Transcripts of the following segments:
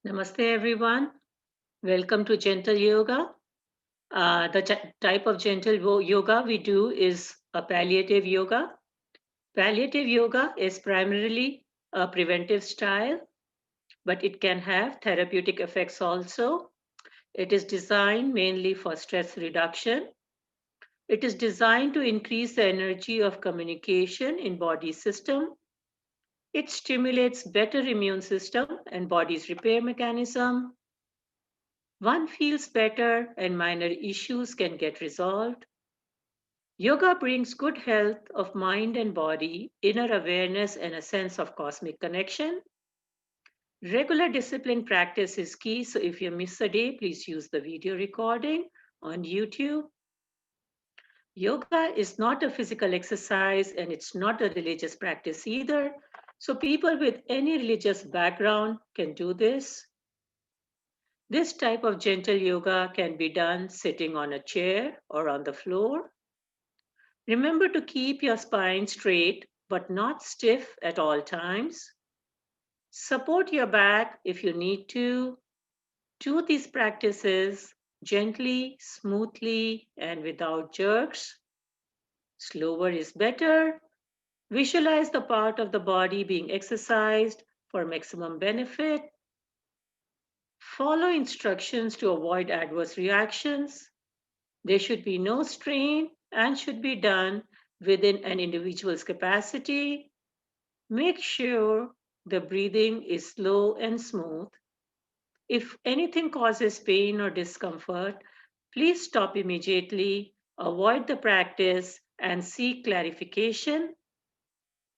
Namaste, everyone. Welcome to Gentle Yoga. The type of yoga we do is a palliative yoga. Palliative yoga is primarily a preventive style, but it can have therapeutic effects also. It is designed mainly for stress reduction. It is designed to increase the energy of communication in body system. It stimulates better immune system and body's repair mechanism. One feels better and minor issues can get resolved. Yoga brings good health of mind and body, inner awareness, and a sense of cosmic connection. Regular discipline practice is key, so if you miss a day, please use the video recording on YouTube. Yoga is not a physical exercise and it's not a religious practice either. So people with any religious background can do this. This type of gentle yoga can be done sitting on a chair or on the floor. Remember to keep your spine straight but not stiff at all times. Support your back if you need to. Do these practices gently, smoothly, and without jerks. Slower is better. Visualize the part of the body being exercised for maximum benefit. Follow instructions to avoid adverse reactions. There should be no strain and should be done within an individual's capacity. Make sure the breathing is slow and smooth. If anything causes pain or discomfort, please stop immediately, avoid the practice, and seek clarification.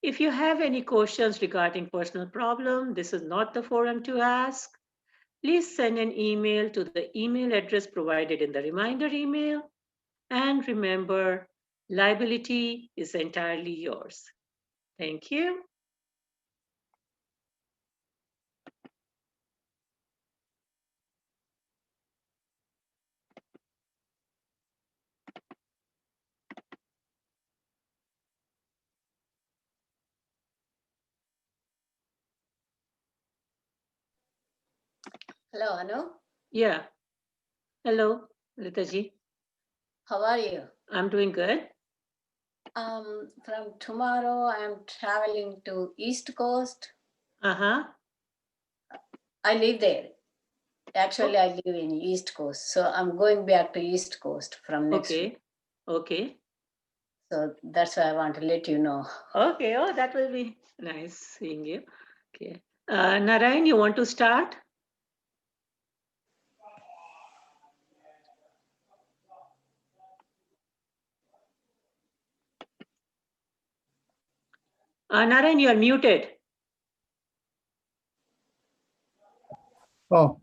If you have any questions regarding personal problem, this is not the forum to ask. Please send an email to the email address provided in the reminder email. And remember, liability is entirely yours. Thank you. Hello, Anu. Yeah. Hello, Ritaji. How are you? I'm doing good. From tomorrow, I'm traveling to East Coast. Uh-huh. I live there. Actually, I live in East Coast. So I'm going back to East Coast from next week. Okay. Okay. So that's why I want to let you know. Okay. Oh, that will be nice seeing you. Okay. Narayan, you want to start? Narayan, you are muted. Oh.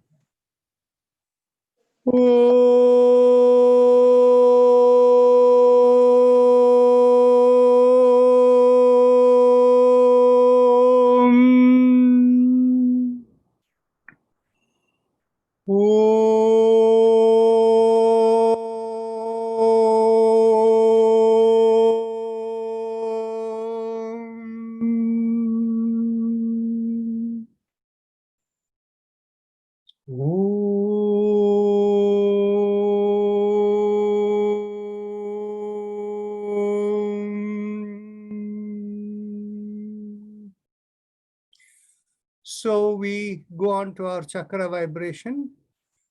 So we go on to our chakra vibration,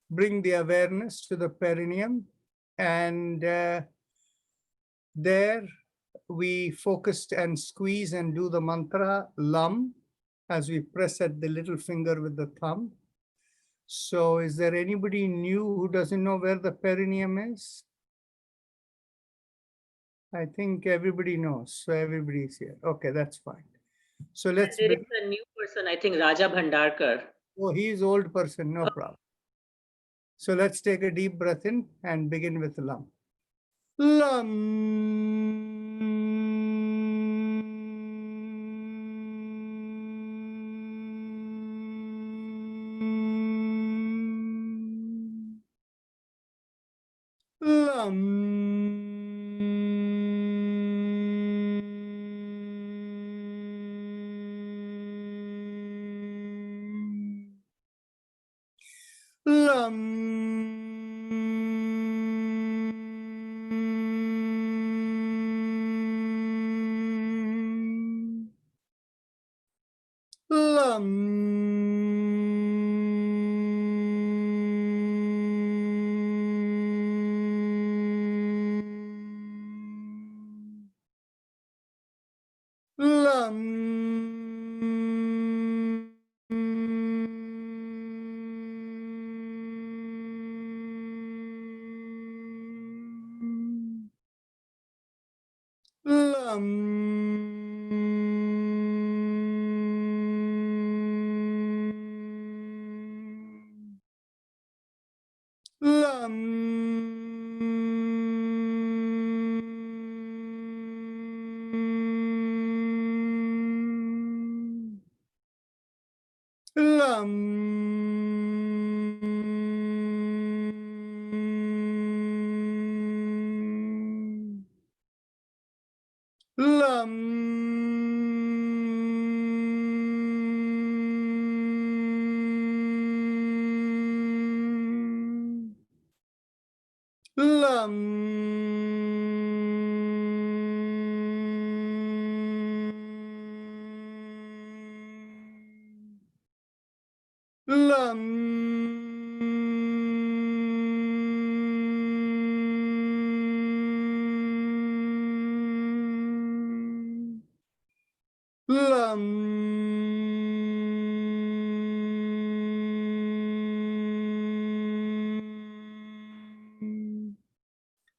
bring the awareness to the perineum, and there we focused and squeeze and do the mantra Lam as we press at the little finger with the thumb. So is there anybody new who doesn't know where the perineum is? I think everybody knows, so everybody is here. Okay, that's fine. So let's There begin. is a new person, I think Raja Bhandarkar. Oh, he's old person, no problem. So let's take a deep breath in and begin with Lam.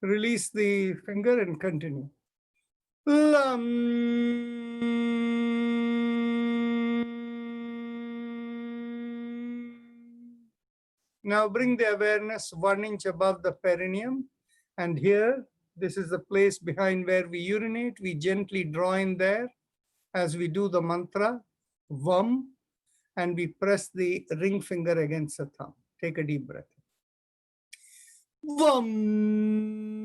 Release the finger and continue. Lam. Now bring the awareness 1 inch above the perineum. And here, this is the place behind where we urinate. We gently draw in there as we do the mantra, Vam, and we press the ring finger against the thumb. Take a deep breath. Vam.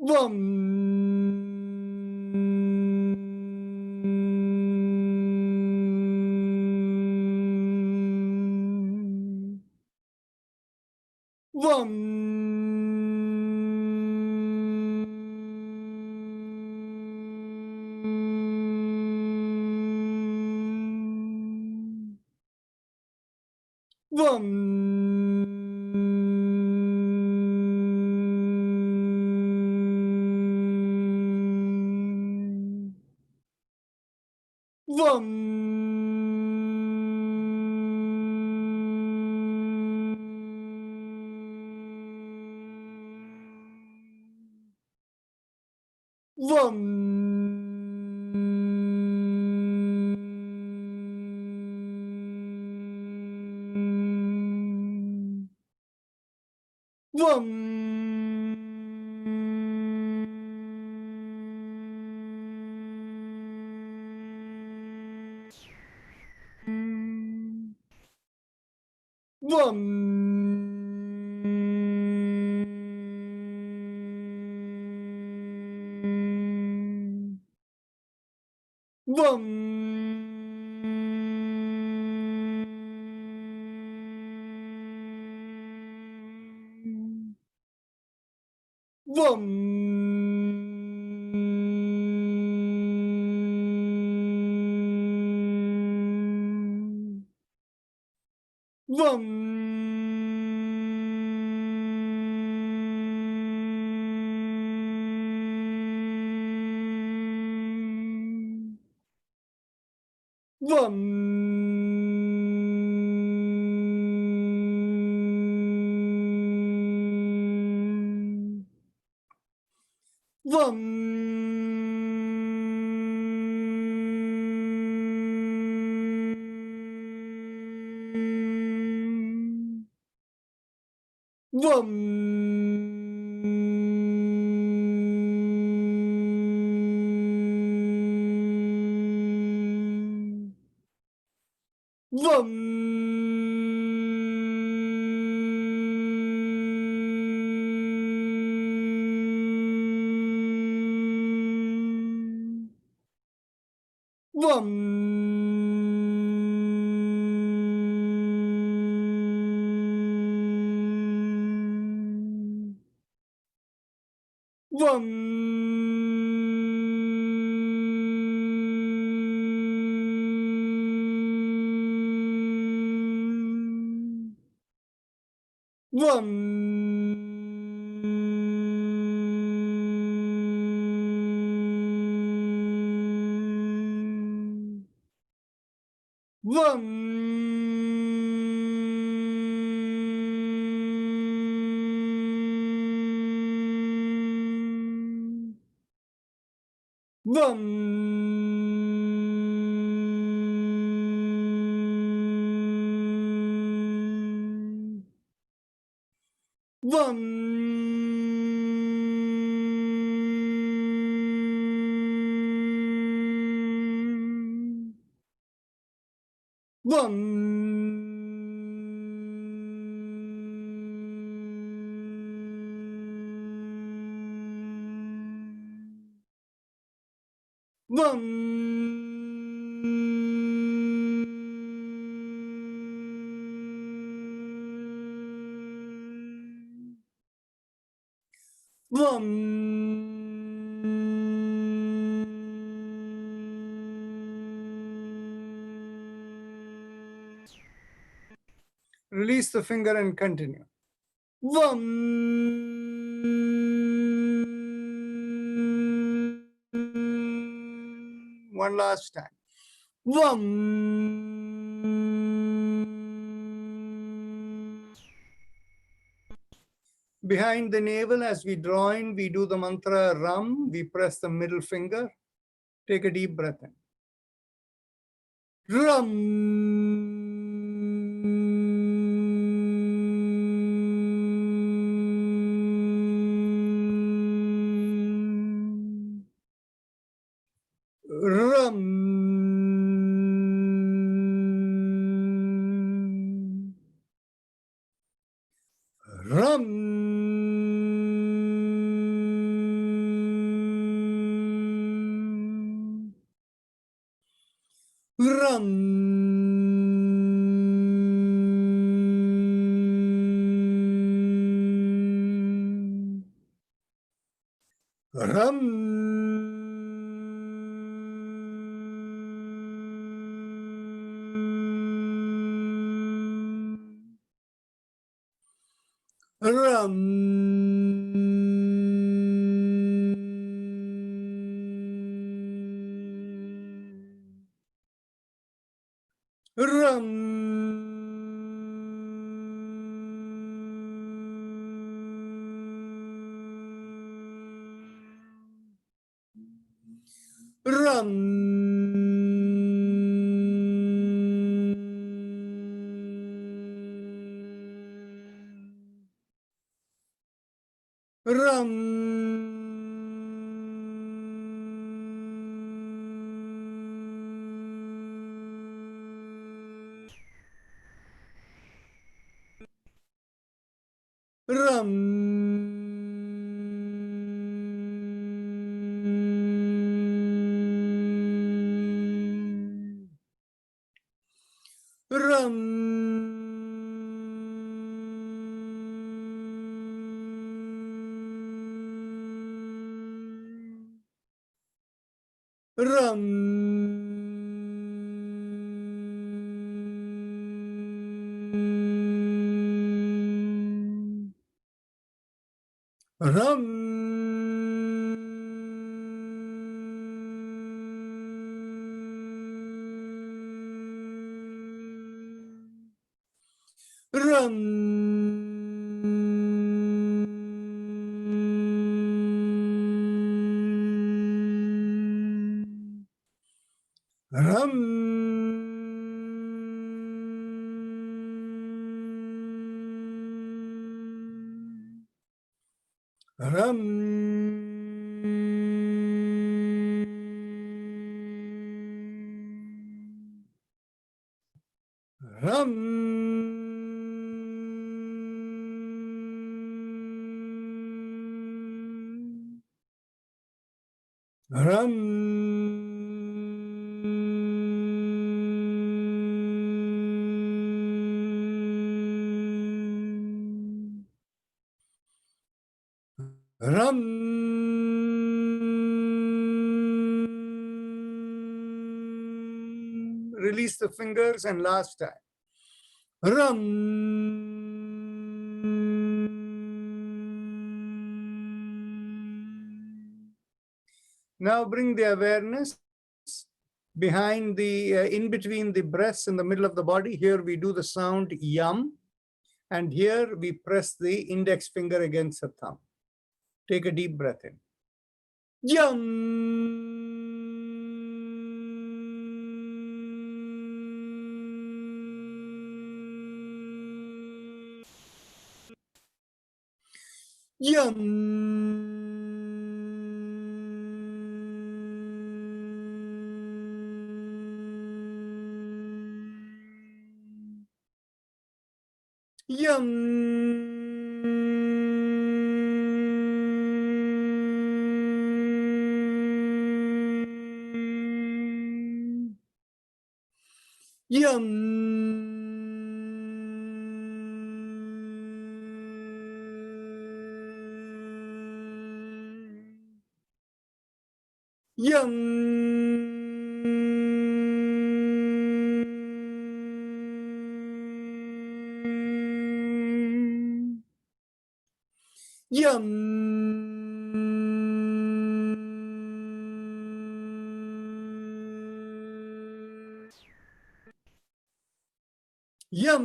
Vam. Vam. Vam. Vam. Vam. Vam. Vam. Vam. Release the finger and continue. Vam. One last time. Vam. Behind the navel, as we draw in, we do the mantra Ram. We press the middle finger. Take a deep breath in. Ram. Ram. Ram. Ram. Ram. Ram. Ram. Ram. Ram. Ram. Ram. Ram. Ram. Ram. Ram. Ram. Ram. Ram. Release the fingers and last time. Ram. Now bring the awareness behind the, in between the breasts in the middle of the body. Here we do the sound yum. And here we press the index finger against the thumb. Take a deep breath in. Yum. Yum. Yum. Yum. Yum.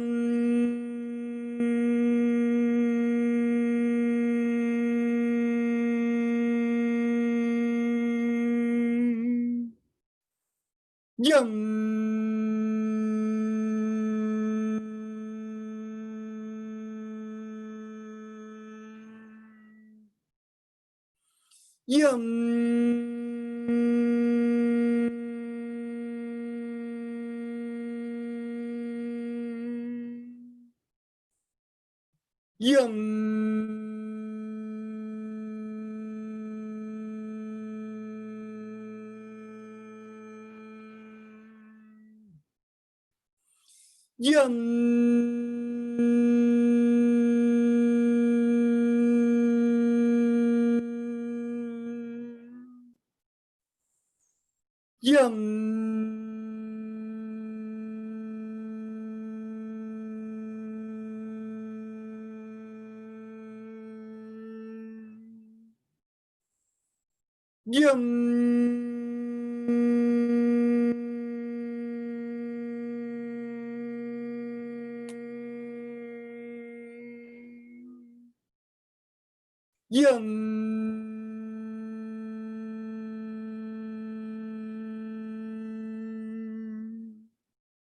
Yum. Yum.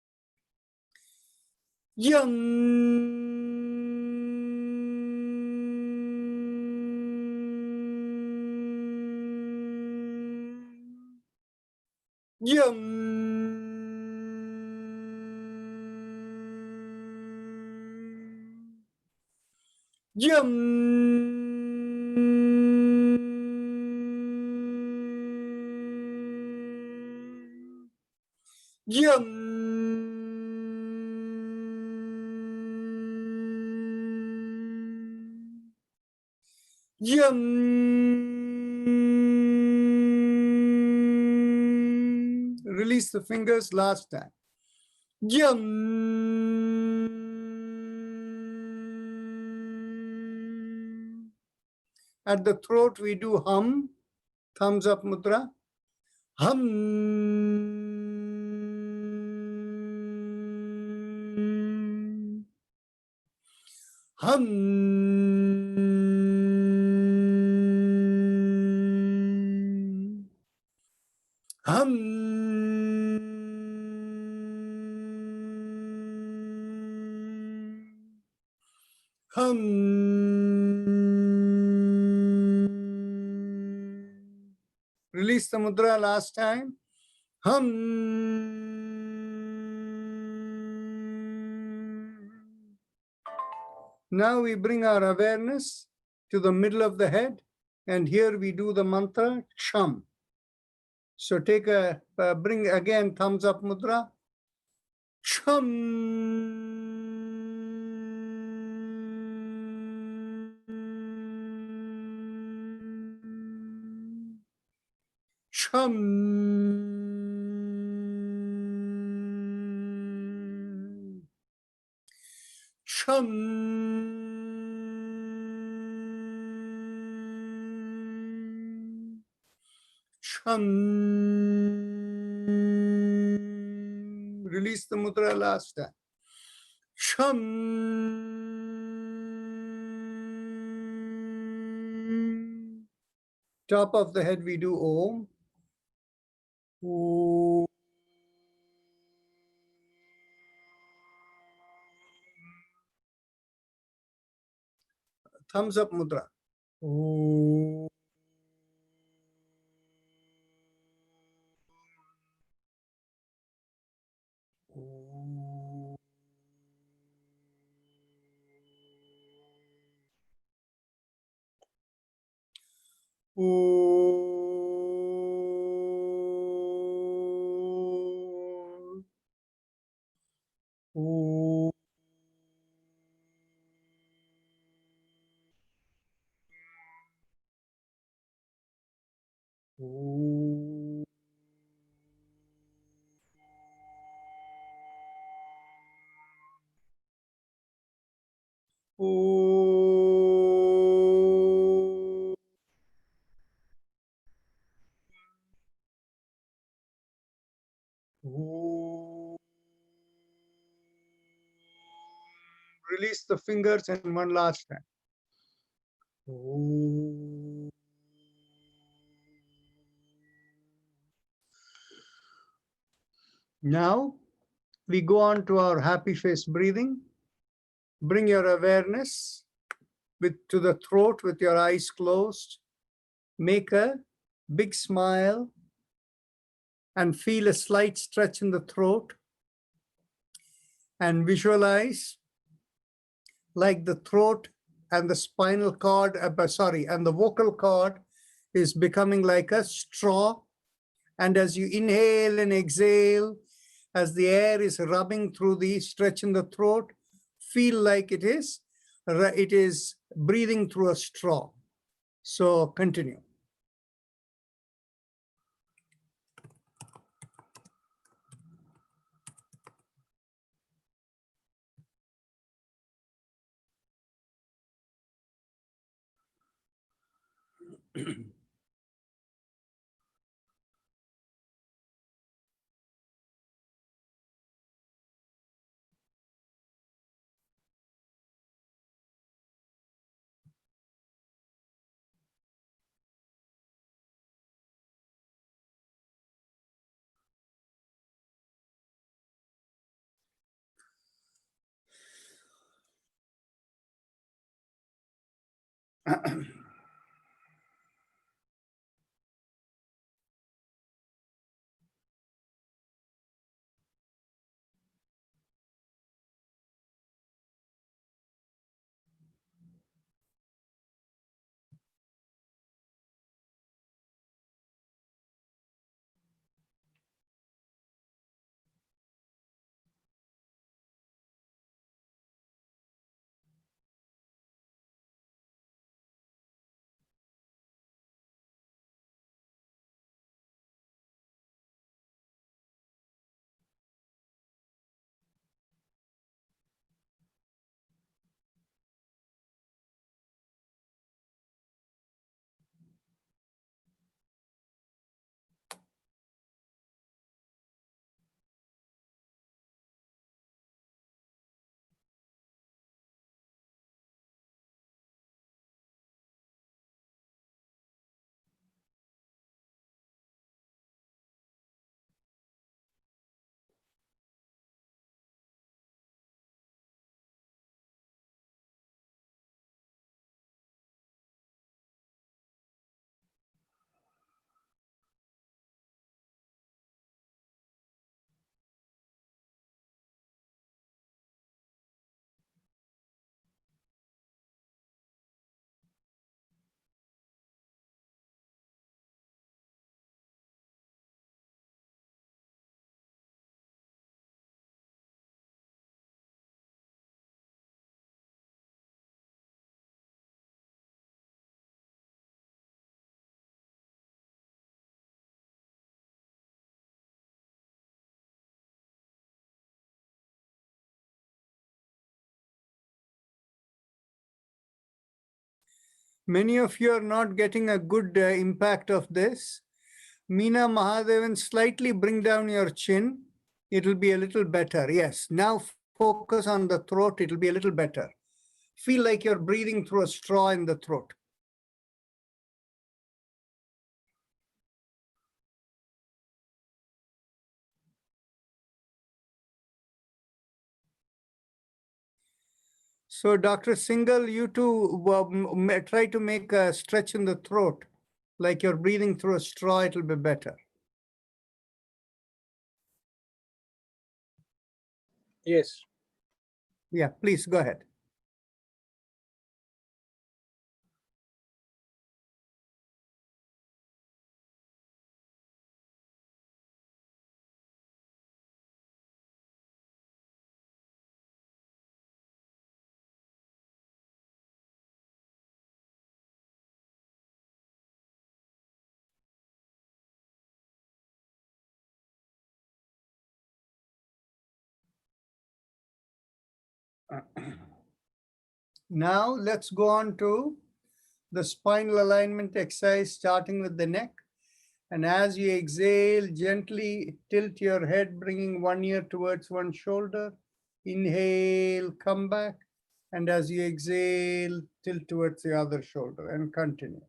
Yum. Yum. Yum. Yum. Release the fingers last time. At the throat, we do hum, thumbs up mudra. Hum. Hum. Hum. Hum. Release the mudra last time. Hum. Now we bring our awareness to the middle of the head, and here we do the mantra Cham. So take a, bring again thumbs up mudra. Cham. Chum. Chum. Release the mudra last time. Sham. Top of the head we do Om. Om. Thumbs up mudra. Om. Om. Om. Om. Om. Om. Om. Release the fingers and one last time. Om. Now we go on to our happy face breathing. Bring your awareness to the throat with your eyes closed. Make a big smile and feel a slight stretch in the throat. And visualize like the throat and the spinal cord, and the vocal cord is becoming like a straw. And as you inhale and exhale, as the air is rubbing through the stretch in the throat, feel like it is breathing through a straw. So continue. Many of you are not getting a good impact of this. Meena Mahadevan, slightly bring down your chin. It'll be a little better. Yes. Now focus on the throat. It'll be a little better. Feel like you're breathing through a straw in the throat. So, Dr. Singhal, you too try to make a stretch in the throat, like you're breathing through a straw. It'll be better. Yes. Yeah, please go ahead. Now let's go on to the spinal alignment exercise, starting with the neck. And as you exhale, gently tilt your head, bringing one ear towards one shoulder. Inhale, come back. And as you exhale, tilt towards the other shoulder and continue.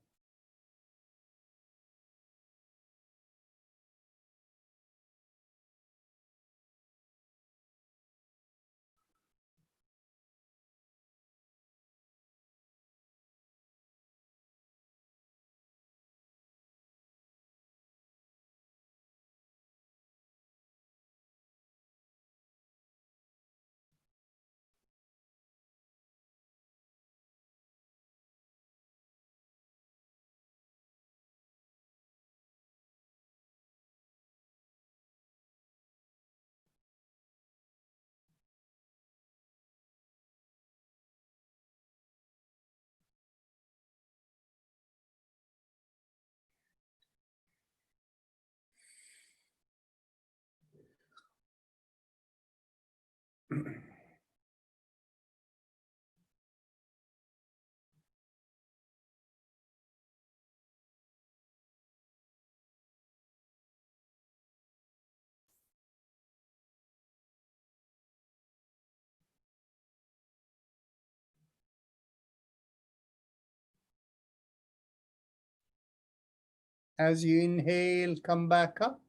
As you inhale, come back up.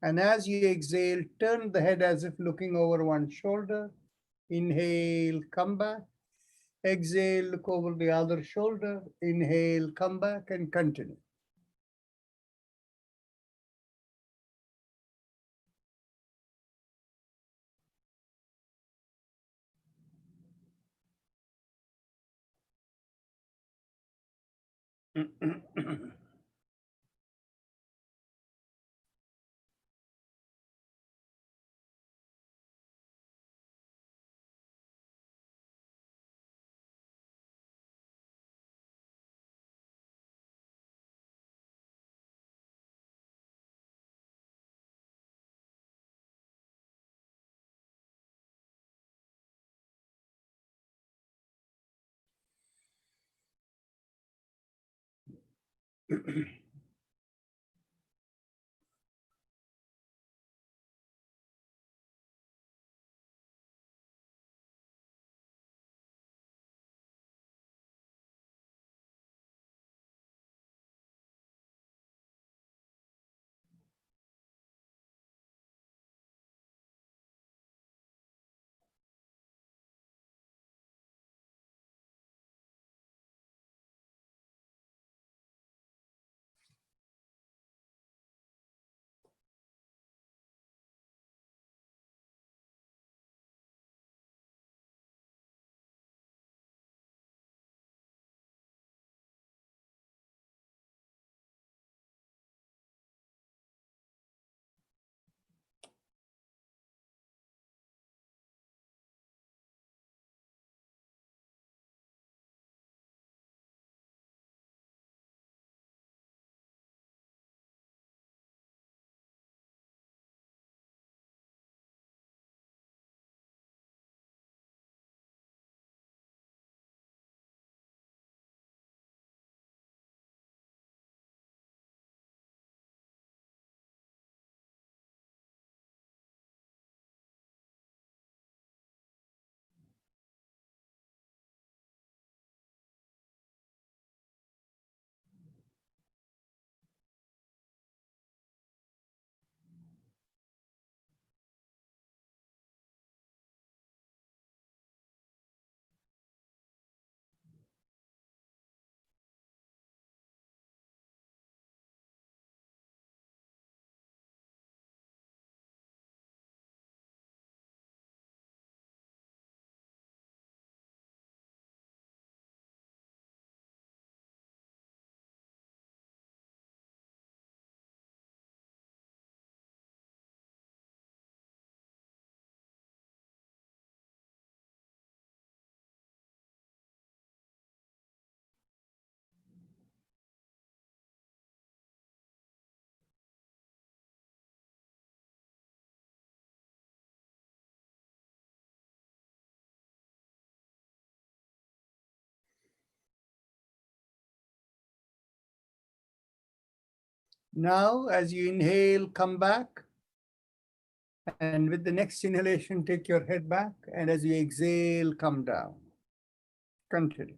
And as you exhale, turn the head as if looking over one shoulder. Inhale, come back. Exhale, look over the other shoulder. Inhale, come back and continue. Now, as you inhale, come back. And with the next inhalation, take your head back. And as you exhale, come down. Continue.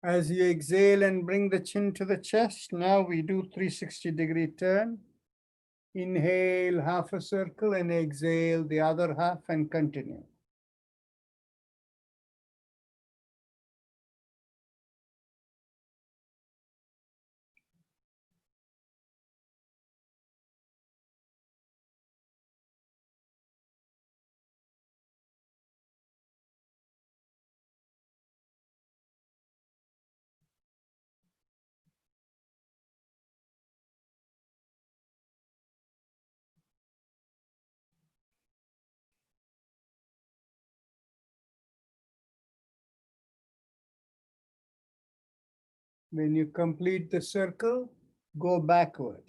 As you exhale and bring the chin to the chest, now we do 360-degree turn. Inhale half a circle and exhale the other half and continue. When you complete the circle, go backward.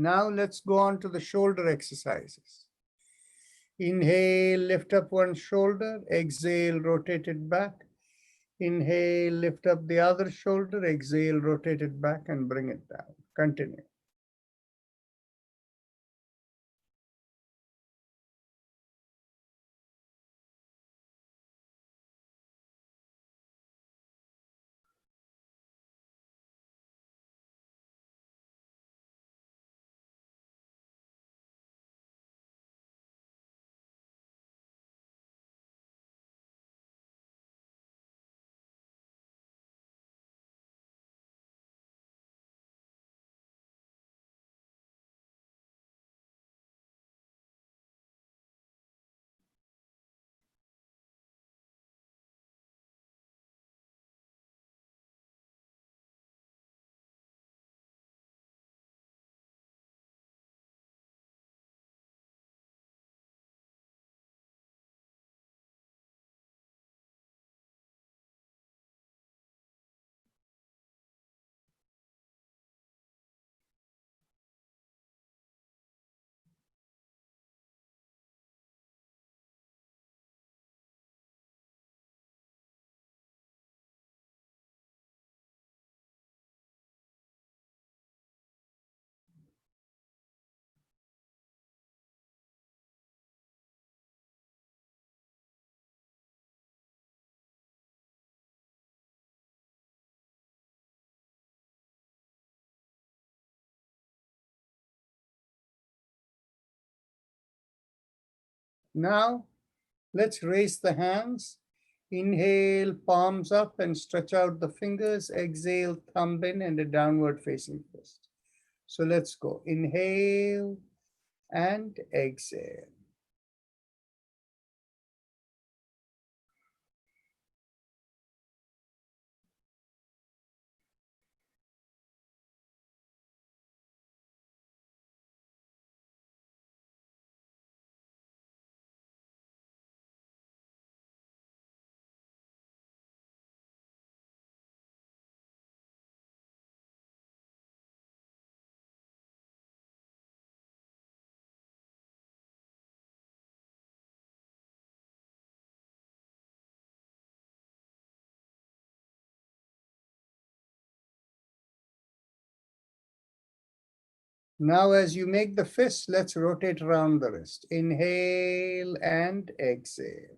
Now let's go on to the shoulder exercises. Inhale, lift up one shoulder. Exhale, rotate it back. Inhale, lift up the other shoulder. Exhale, rotate it back and bring it down. Continue. Now, let's raise the hands Inhale, palms up and stretch out the fingers. Exhale, thumb in and a downward facing fist. So let's go. Inhale and exhale. Now, as you make the fist, let's rotate around the wrist. Inhale and exhale.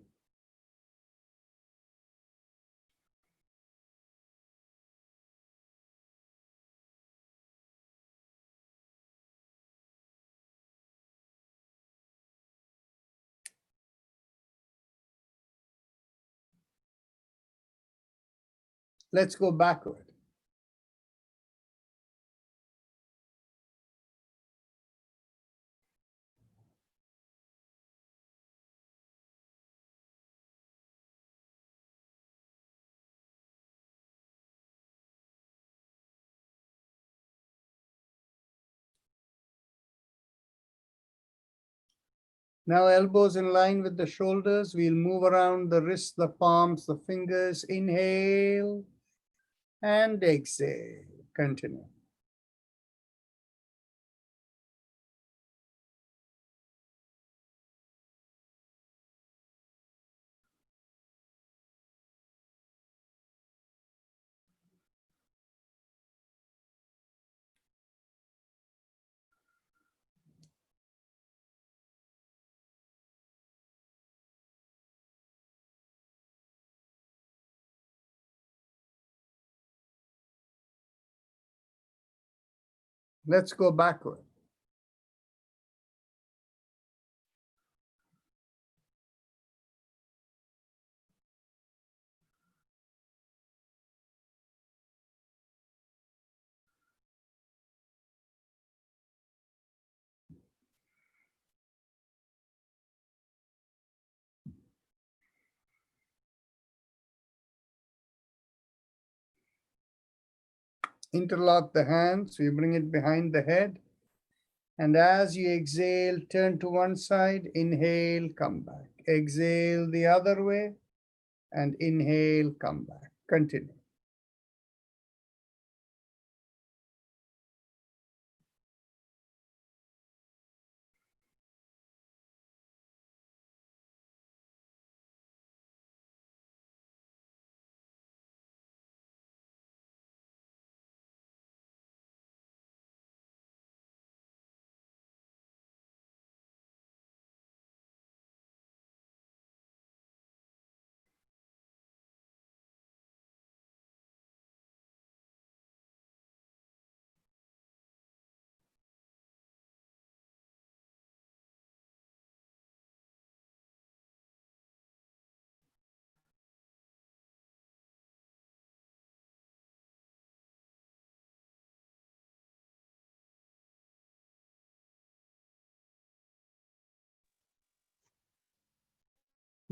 Let's go backward. Now elbows in line with the shoulders. We'll move around the wrists, the palms, the fingers. Inhale and exhale. Continue. Let's go backward. Interlock the hands. We bring it behind the head. And as you exhale, turn to one side. Inhale, come back. Exhale the other way. And inhale, come back. Continue.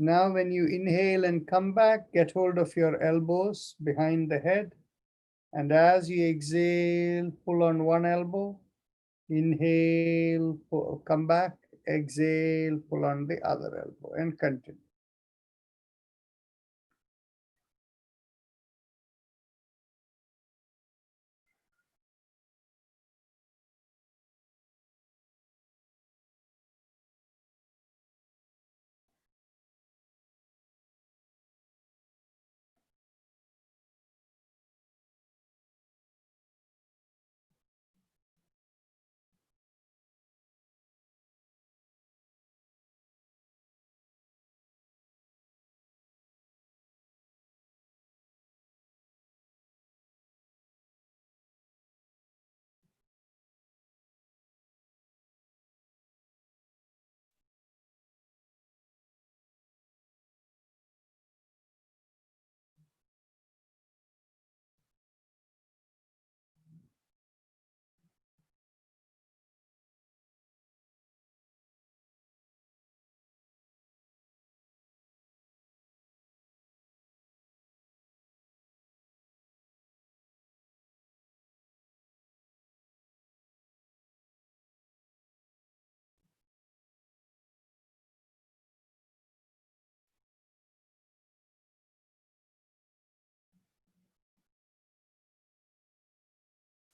Now, when you inhale and come back, get hold of your elbows behind the head. And as you exhale, pull on one elbow. Inhale, pull, come back. Exhale, pull on the other elbow and continue.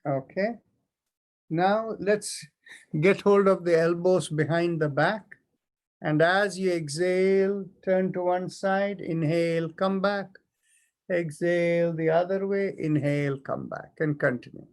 Okay. Now let's get hold of the elbows behind the back. And as you exhale, turn to one side, inhale, come back. Exhale the other way, inhale, come back, and continue.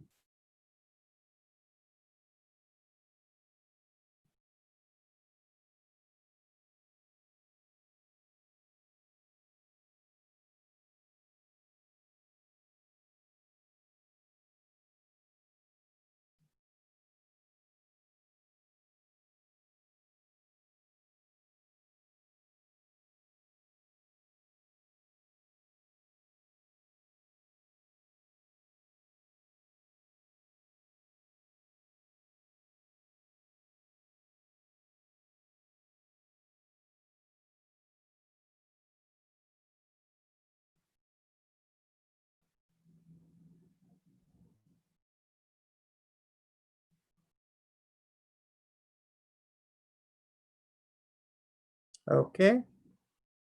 Okay.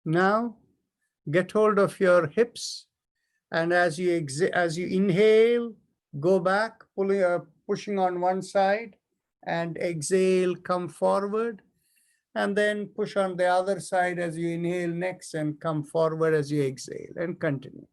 Now get hold of your hips, and as you inhale, go back, pushing on one side, and exhale, come forward, and then push on the other side as you inhale next, and come forward as you exhale, and continue.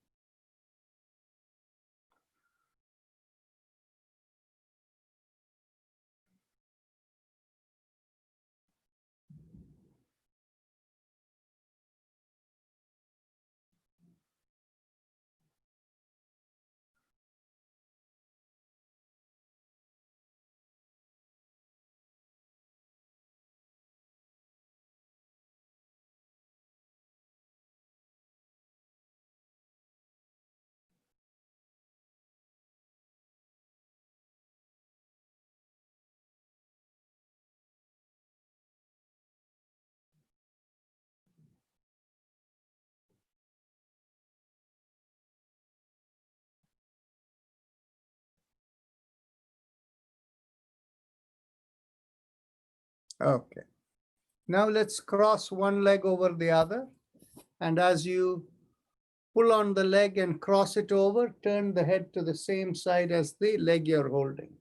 Okay. Now let's cross one leg over the other. And as you pull on the leg and cross it over, turn the head to the same side as the leg you're holding.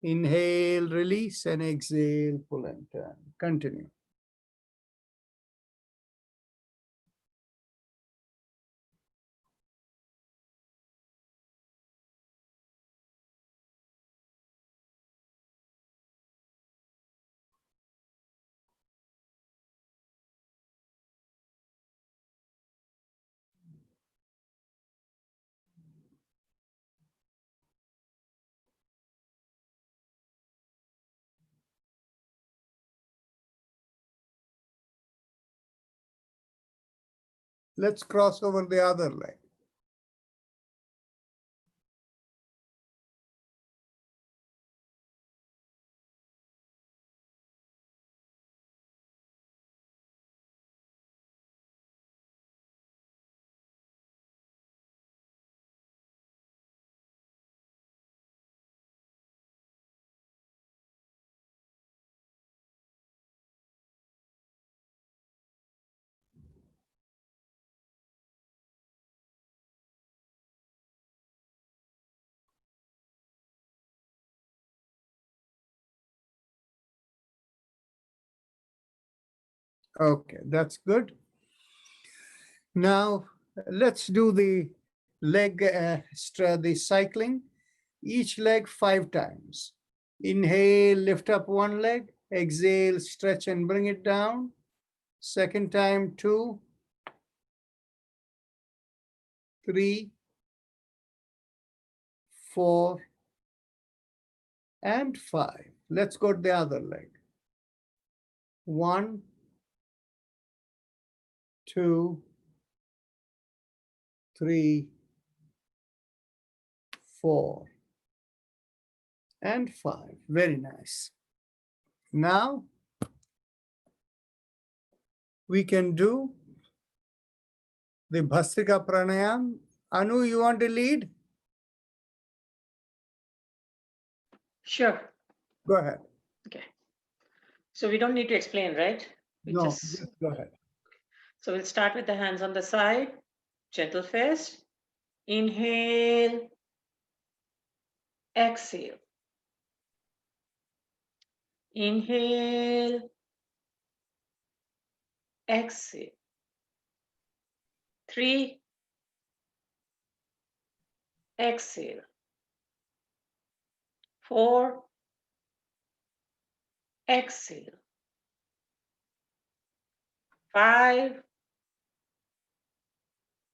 Inhale, release, and exhale, pull and turn. Continue. Let's cross over the other leg. Okay, that's good. Now let's do the leg, the cycling. Each leg 5 times. Inhale, lift up one leg. Exhale, stretch and bring it down. Second time, 2, 3, 4, and 5. Let's go to the other leg. 1, 2, 3, 4, and 5. Very nice. Now we can do the Basica Pranayama. Anu, you want to lead? Sure. Go ahead. Okay. So we don't need to explain, right? No, just go ahead. So we'll start with the hands on the side, gentle fist. Inhale. exhale. Inhale, exhale. 3, exhale. 4, exhale. 5,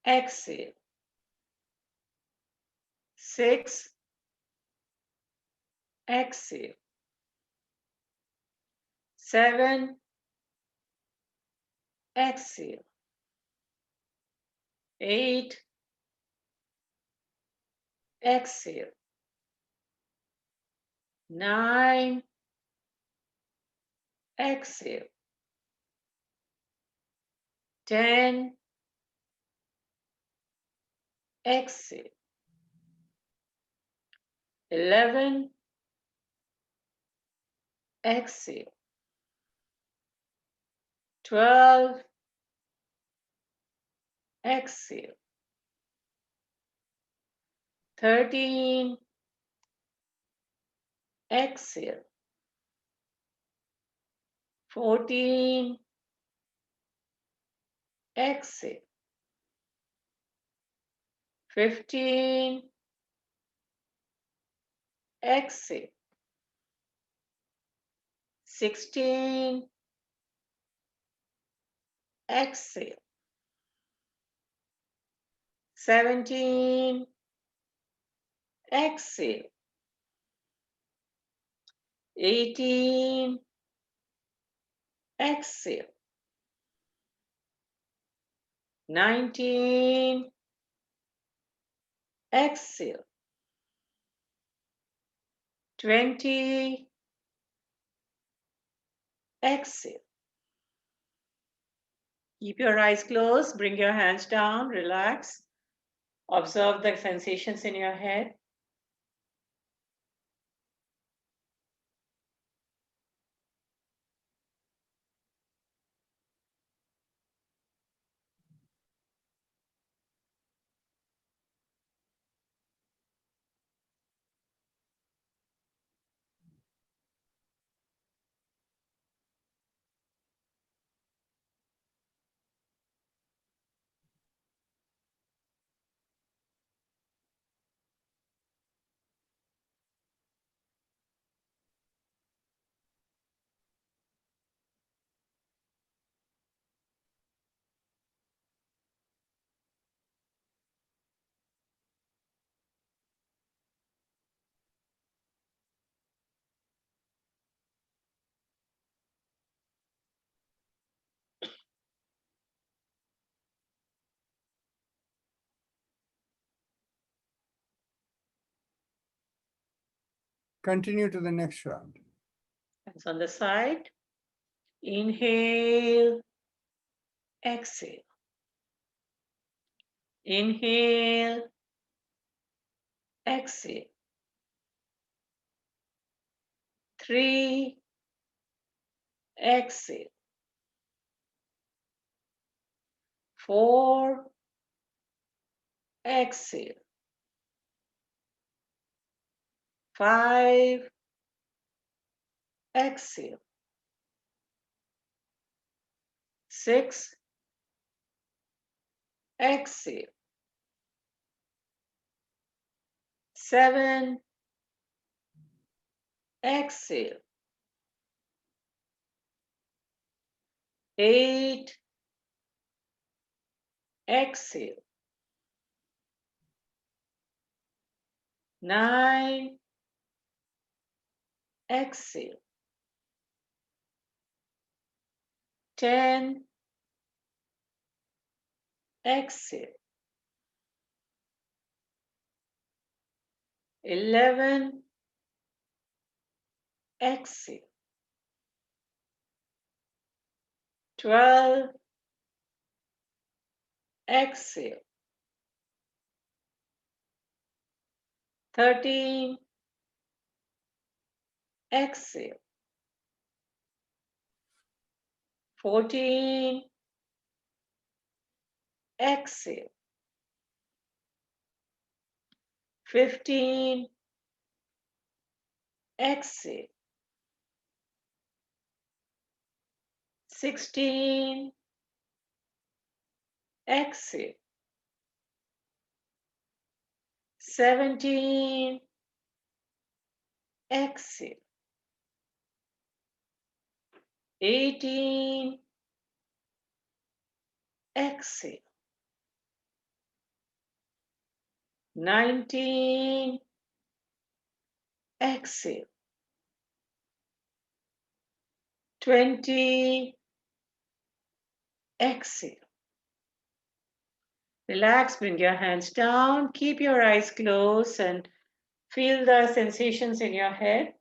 exhale. 6, exhale. 7, exhale. 8, exhale. 9, exhale. 10, exhale. 11, exhale. 12, exhale. 13, exhale. 14, exhale. 15, exhale. 16, exhale. 17, exhale. 18, exhale. 19, exhale. 20, exhale. Keep your eyes closed, bring your hands down, relax. Observe the sensations in your head. Continue to the next round. Hands on the side. Inhale, exhale. Inhale, exhale. 3, exhale. 4, exhale. 5, exhale. 6, exhale. 7, exhale. 8, exhale. 9, exhale. 10, exhale. 11, exhale. 12, exhale. 13, exhale. 14, exhale. 15, exhale. 16, exhale. 17, exhale. 18, exhale. 19, exhale. 20, exhale. Relax, bring your hands down, keep your eyes closed and feel the sensations in your head.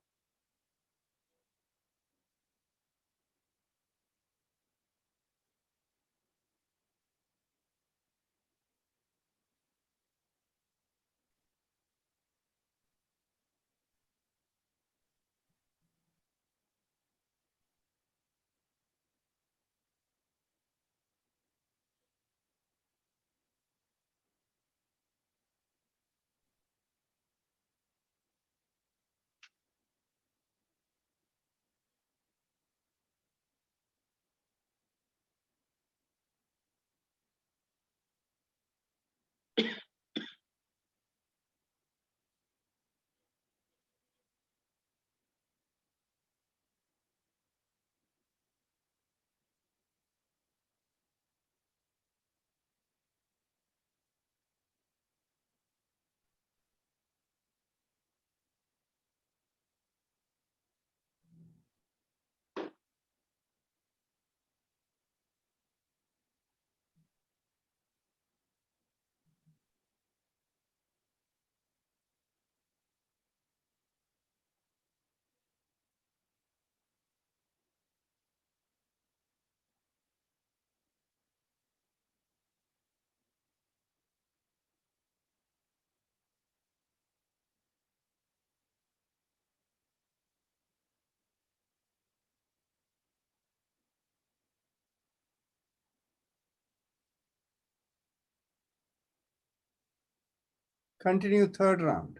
Continue third round.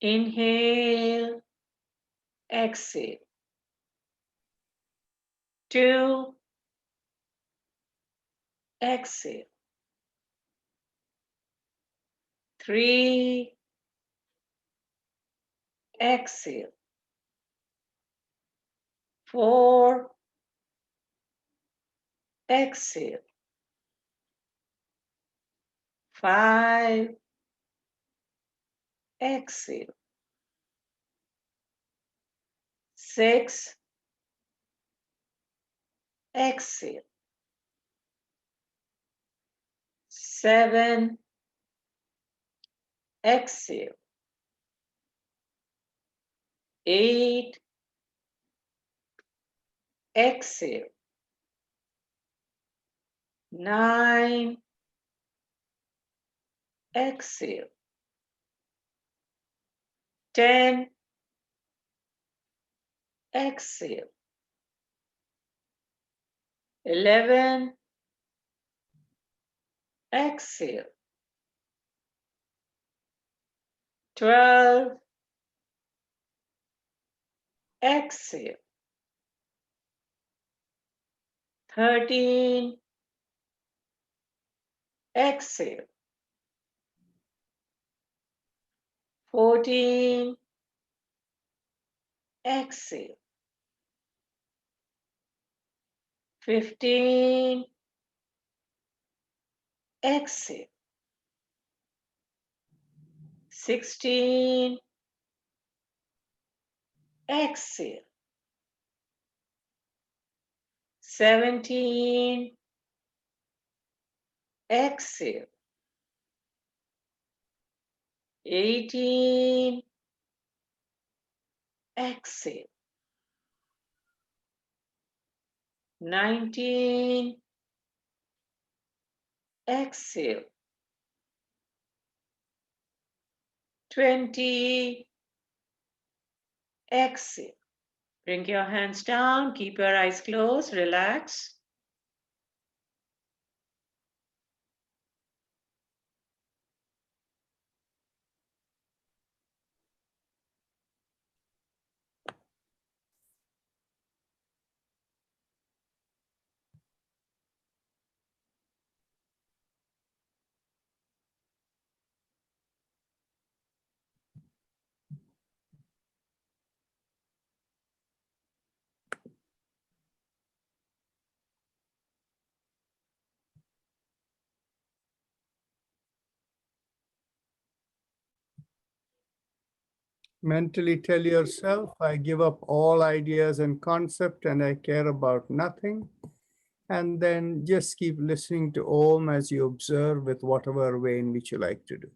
Inhale, exhale. 2, exhale. 3, exhale. 4, exhale. 5, exhale. 6, exhale. 7, exhale. 8, exhale. 9, exhale. 10, exhale. 11, exhale. 12, exhale. 13, exhale. 14, exhale. 15, exhale. 16, exhale. 17, exhale. 18, exhale. 19, exhale. 20, exhale. Bring your hands down, keep your eyes closed, relax. Mentally tell yourself, I give up all ideas and concept and I care about nothing. And then just keep listening to Om as you observe with whatever way in which you like to do.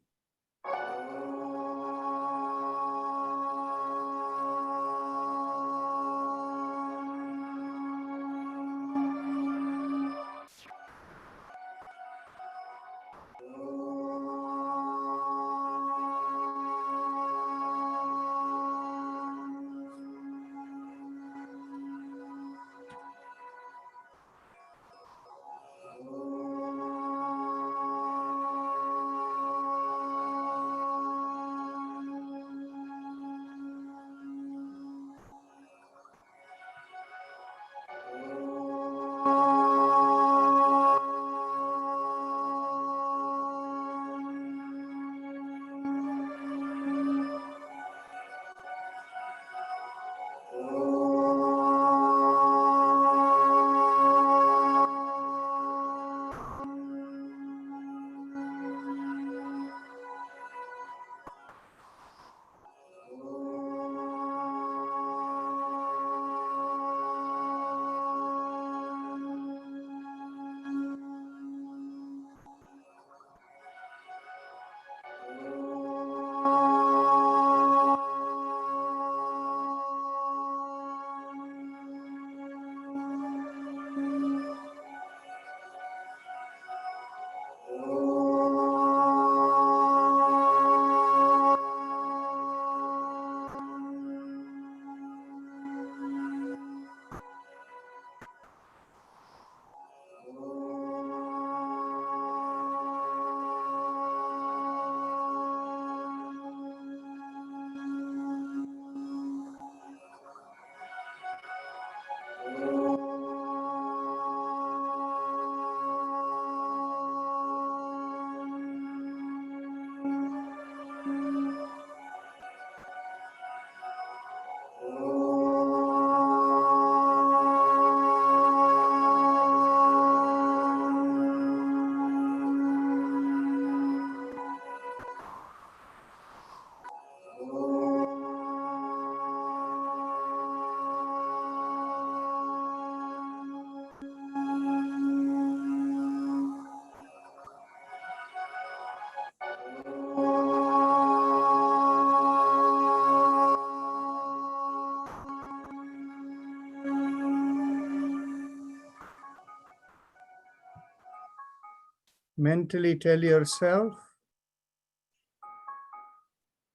Mentally tell yourself,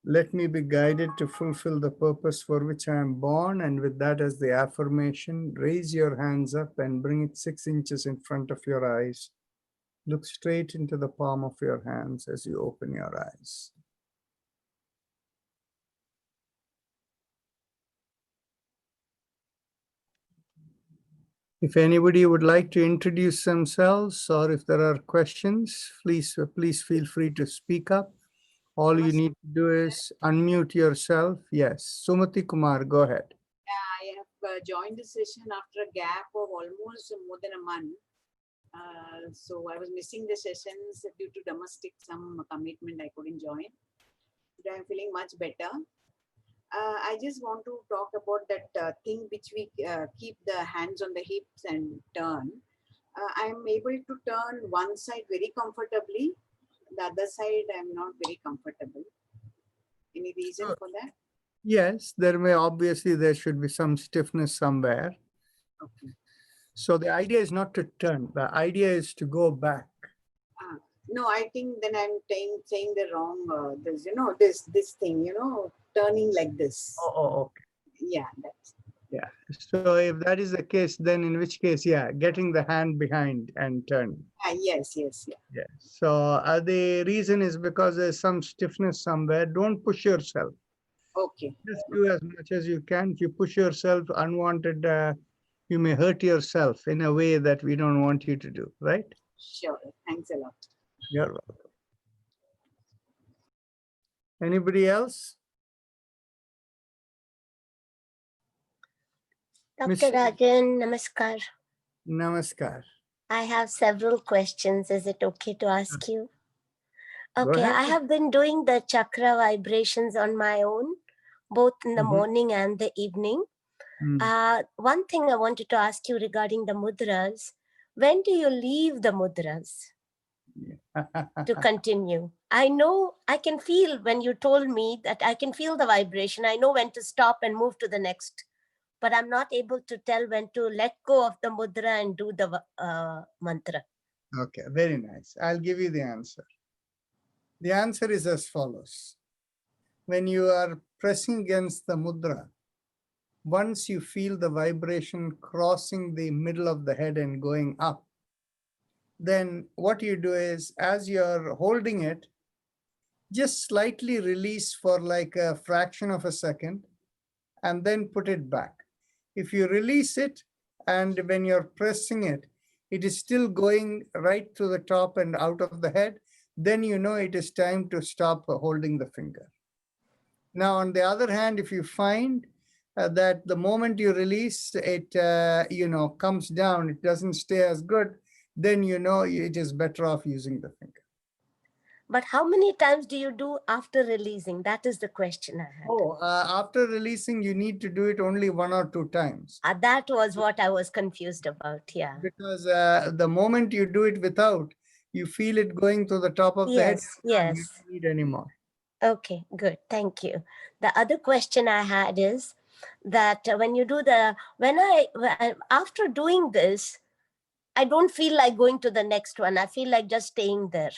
let me be guided to fulfill the purpose for which I am born. And with that as the affirmation, raise your hands up and bring it 6 inches in front of your eyes. Look straight into the palm of your hands as you open your eyes. If anybody would like to introduce themselves or if there are questions, please feel free to speak up. All you need to do is unmute yourself. Yes, Sumati Kumar, go ahead. I have joined the session after a gap of almost more than a month. So I was missing the sessions due to domestic some commitment. I couldn't join. Today I'm feeling much better. I just want to talk about that thing which we keep the hands on the hips and turn. I'm able to turn one side very comfortably. The other side I'm not very comfortable. Any reason for that? Yes, there should be some stiffness somewhere. Okay. So the idea is not to turn. The idea is to go back. No, I think then I'm saying the wrong, this thing, turning like this. Oh, okay. Yeah, that's. Yeah. So if that is the case, then in which case, yeah, getting the hand behind and turning. Yes. Yeah. Yeah. So the reason is because there's some stiffness somewhere. Don't push yourself. Okay. Just do as much as you can. If you push yourself unwanted, you may hurt yourself in a way that we don't want you to do, right? Sure. Thanks a lot. You're welcome. Anybody else? Dr. Rajan, namaskar. Namaskar. I have several questions. Is it okay to ask you? Go Okay, ahead. I have been doing the chakra vibrations on my own both in the Mhm. morning and the evening. One thing I wanted to ask you regarding the mudras, when do you leave the mudras to continue? I know I can feel when you told me that I can feel the vibration. I know when to stop and move to the next, but I'm not able to tell when to let go of the mudra and do the mantra. Okay, very nice. I'll give you the answer. The answer is as follows. When you are pressing against the mudra, once you feel the vibration crossing the middle of the head and going up, then what you do is, as you're holding it, just slightly release for like a fraction of a second and then put it back. If you release it and when you're pressing it, it is still going right to the top and out of the head, then you know it is time to stop holding the finger. Now, on the other hand, if you find that the moment you release it, comes down, it doesn't stay as good, then you know it is better off using the finger. But how many times do you do after releasing? That is the question I had. Oh, after releasing, you need to do it only 1 or 2 times. That was what I was confused about. Yeah. Because the moment you do it without, you feel it going to the top of the head. Yes. You don't need any more. Okay, good. Thank you. The other question I had is that when you do after doing this, I don't feel like going to the next one. I feel like just staying there.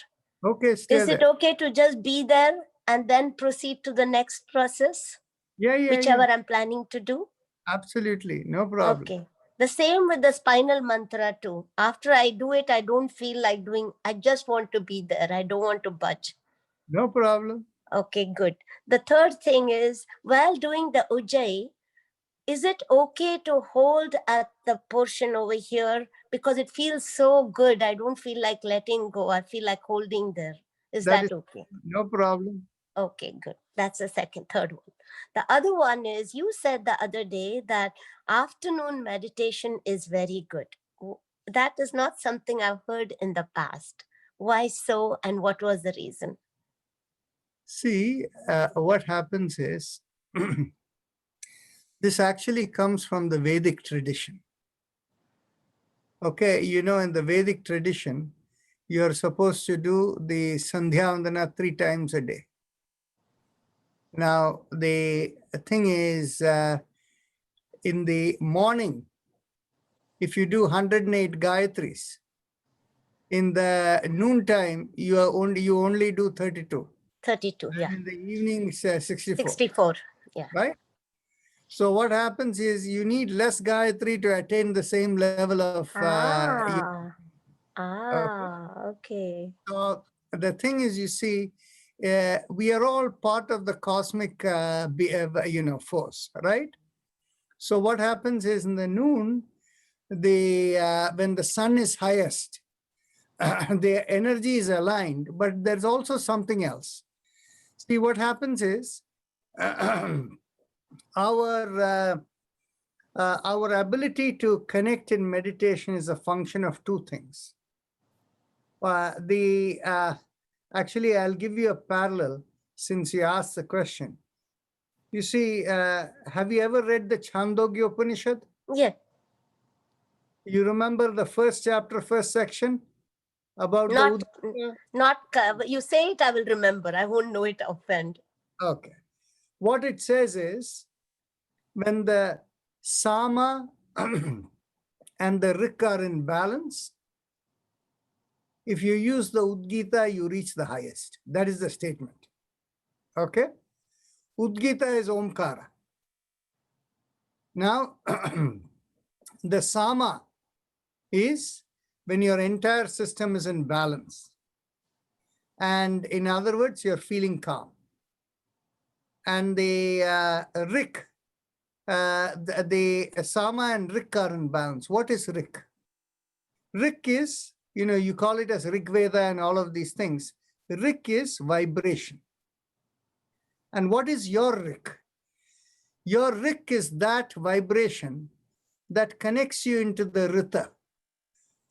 Okay, stay Is there. it okay to just be there and then proceed to the next process? Yeah. Whichever I'm planning to do? Absolutely, no problem. Okay. The same with the spinal mantra too. After I do it, I don't feel like doing, I just want to be there. I don't want to budge. No problem. Okay, good. The third thing is, while doing the ujjayi, is it okay to hold at the portion over here? Because it feels so good. I don't feel like letting go. I feel like holding there. Is that okay? No problem. Okay, good. That's the third one. The other one is, you said the other day that afternoon meditation is very good. That is not something I've heard in the past. Why so, and what was the reason? See, what happens is, this actually comes from the Vedic tradition. Okay, in the Vedic tradition, you're supposed to do the Sandhya Vandana 3 times a day. Now, the thing is, in the morning, if you do 108 Gayatris, in the noontime, you only do 32. 32, yeah. And in the evening, 64. 64, yeah. Right? So what happens is you need less Gayatri to attain the same level of... Okay. So the thing is, you see, we are all part of the cosmic, force, right? So what happens is in the noon, when the sun is highest, the energy is aligned, but there's also something else. See, what happens is our ability to connect in meditation is a function of 2 things. Actually, I'll give you a parallel since you asked the question. You see, have you ever read the Chandogya Upanishad? Yeah. You remember the first chapter, first section about you say it, I will remember. I won't know it offhand. Okay. What it says is, when the Sama and the Rik are in balance, if you use the Udgita, you reach the highest. That is the statement. Okay? Udgita is Omkara. Now, the Sama is when your entire system is in balance. And in other words, you're feeling calm. And the Rik, the Sama and Rik are in balance. What is Rik? Rik is, you call it as Rig Veda and all of these things. Rik is vibration. And what is your Rik? Your Rik is that vibration that connects you into the Rita.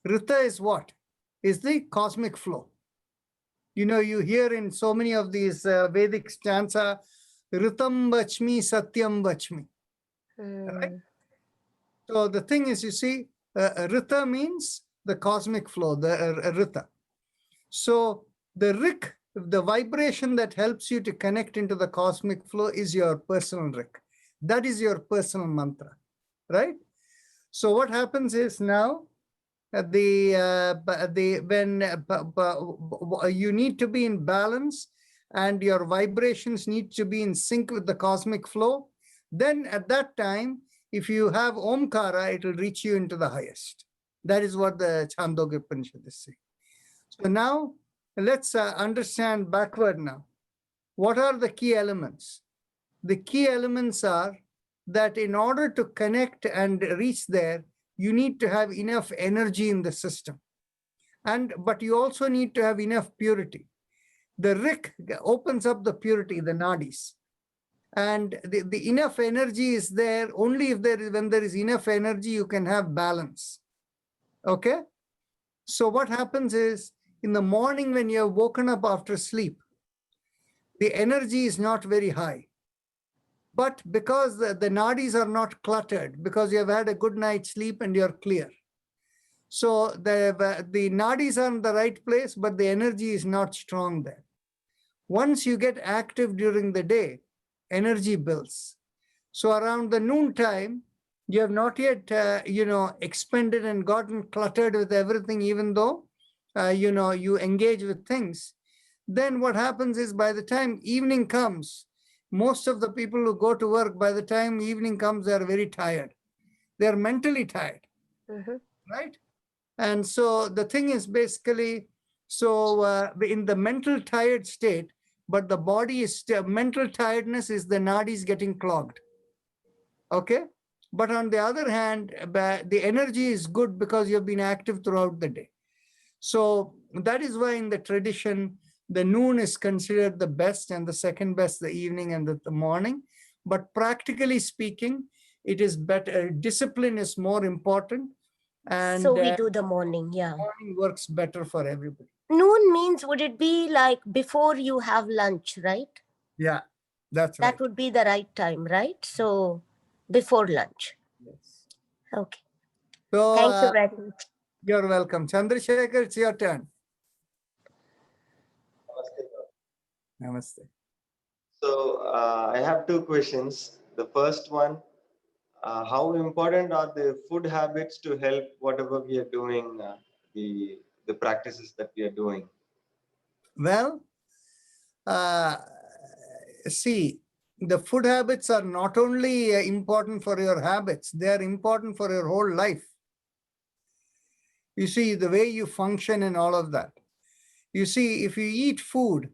Rita is what? Is the cosmic flow. You hear in so many of these Vedic stanza, Ritam Vachmi, Satyam Vachmi. Right? So the thing is, you see, Rita means the cosmic flow, the Rita. So the Rik, the vibration that helps you to connect into the cosmic flow is your personal Rik. That is your personal mantra, right? So what happens is now, you need to be in balance and your vibrations need to be in sync with the cosmic flow. Then at that time, if you have Omkara, it will reach you into the highest. That is what the Chandogya Upanishad is saying. So now let's understand backward now. What are the key elements? The key elements are that in order to connect and reach there, you need to have enough energy in the system. But you also need to have enough purity. The Rik opens up the purity, the nadis. And the enough energy is there only if when there is enough energy, you can have balance. Okay? So what happens is, in the morning when you have woken up after sleep, the energy is not very high. But because the nadis are not cluttered, because you have had a good night's sleep and you're clear. So the nadis are in the right place, but the energy is not strong there. Once you get active during the day, energy builds. So around the noon time, you have not yet, expended and gotten cluttered with everything, even though, you engage with things. Then what happens is, by the time evening comes, most of the people who go to work, by the time evening comes, they are very tired. They are mentally tired, right? And so the thing is basically, in the mental tired state, but the body is mental tiredness is the nadis getting clogged. Okay? But on the other hand, the energy is good because you've been active throughout the day. So that is why in the tradition, the noon is considered the best and the second best, the evening and the morning. But practically speaking, it is better. Discipline is more important. And so we do the morning, yeah. Morning works better for everybody. Noon means, would it be like before you have lunch, right? Yeah, that's right. That would be the right time, right? So before lunch. Yes. Okay. So, Thank you very much. You're welcome. Chandrasekhar, it's your turn. Namaste. So I have two questions. The first one, how important are the food habits to help whatever we are doing, the practices that we are doing? Well, see, the food habits are not only important for your habits, they are important for your whole life. You see, the way you function and all of that. You see, if you eat food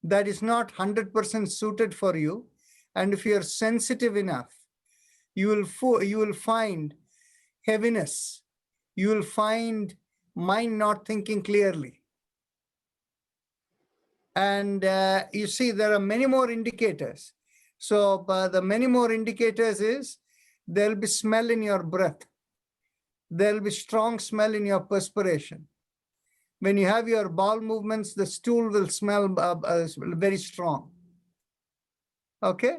that is not 100% suited for you, and if you're sensitive enough, you will find heaviness. You will find mind not thinking clearly. And you see, there are many more indicators. So the many more indicators is, there'll be smell in your breath. There'll be strong smell in your perspiration. When you have your bowel movements, the stool will smell very strong. Okay?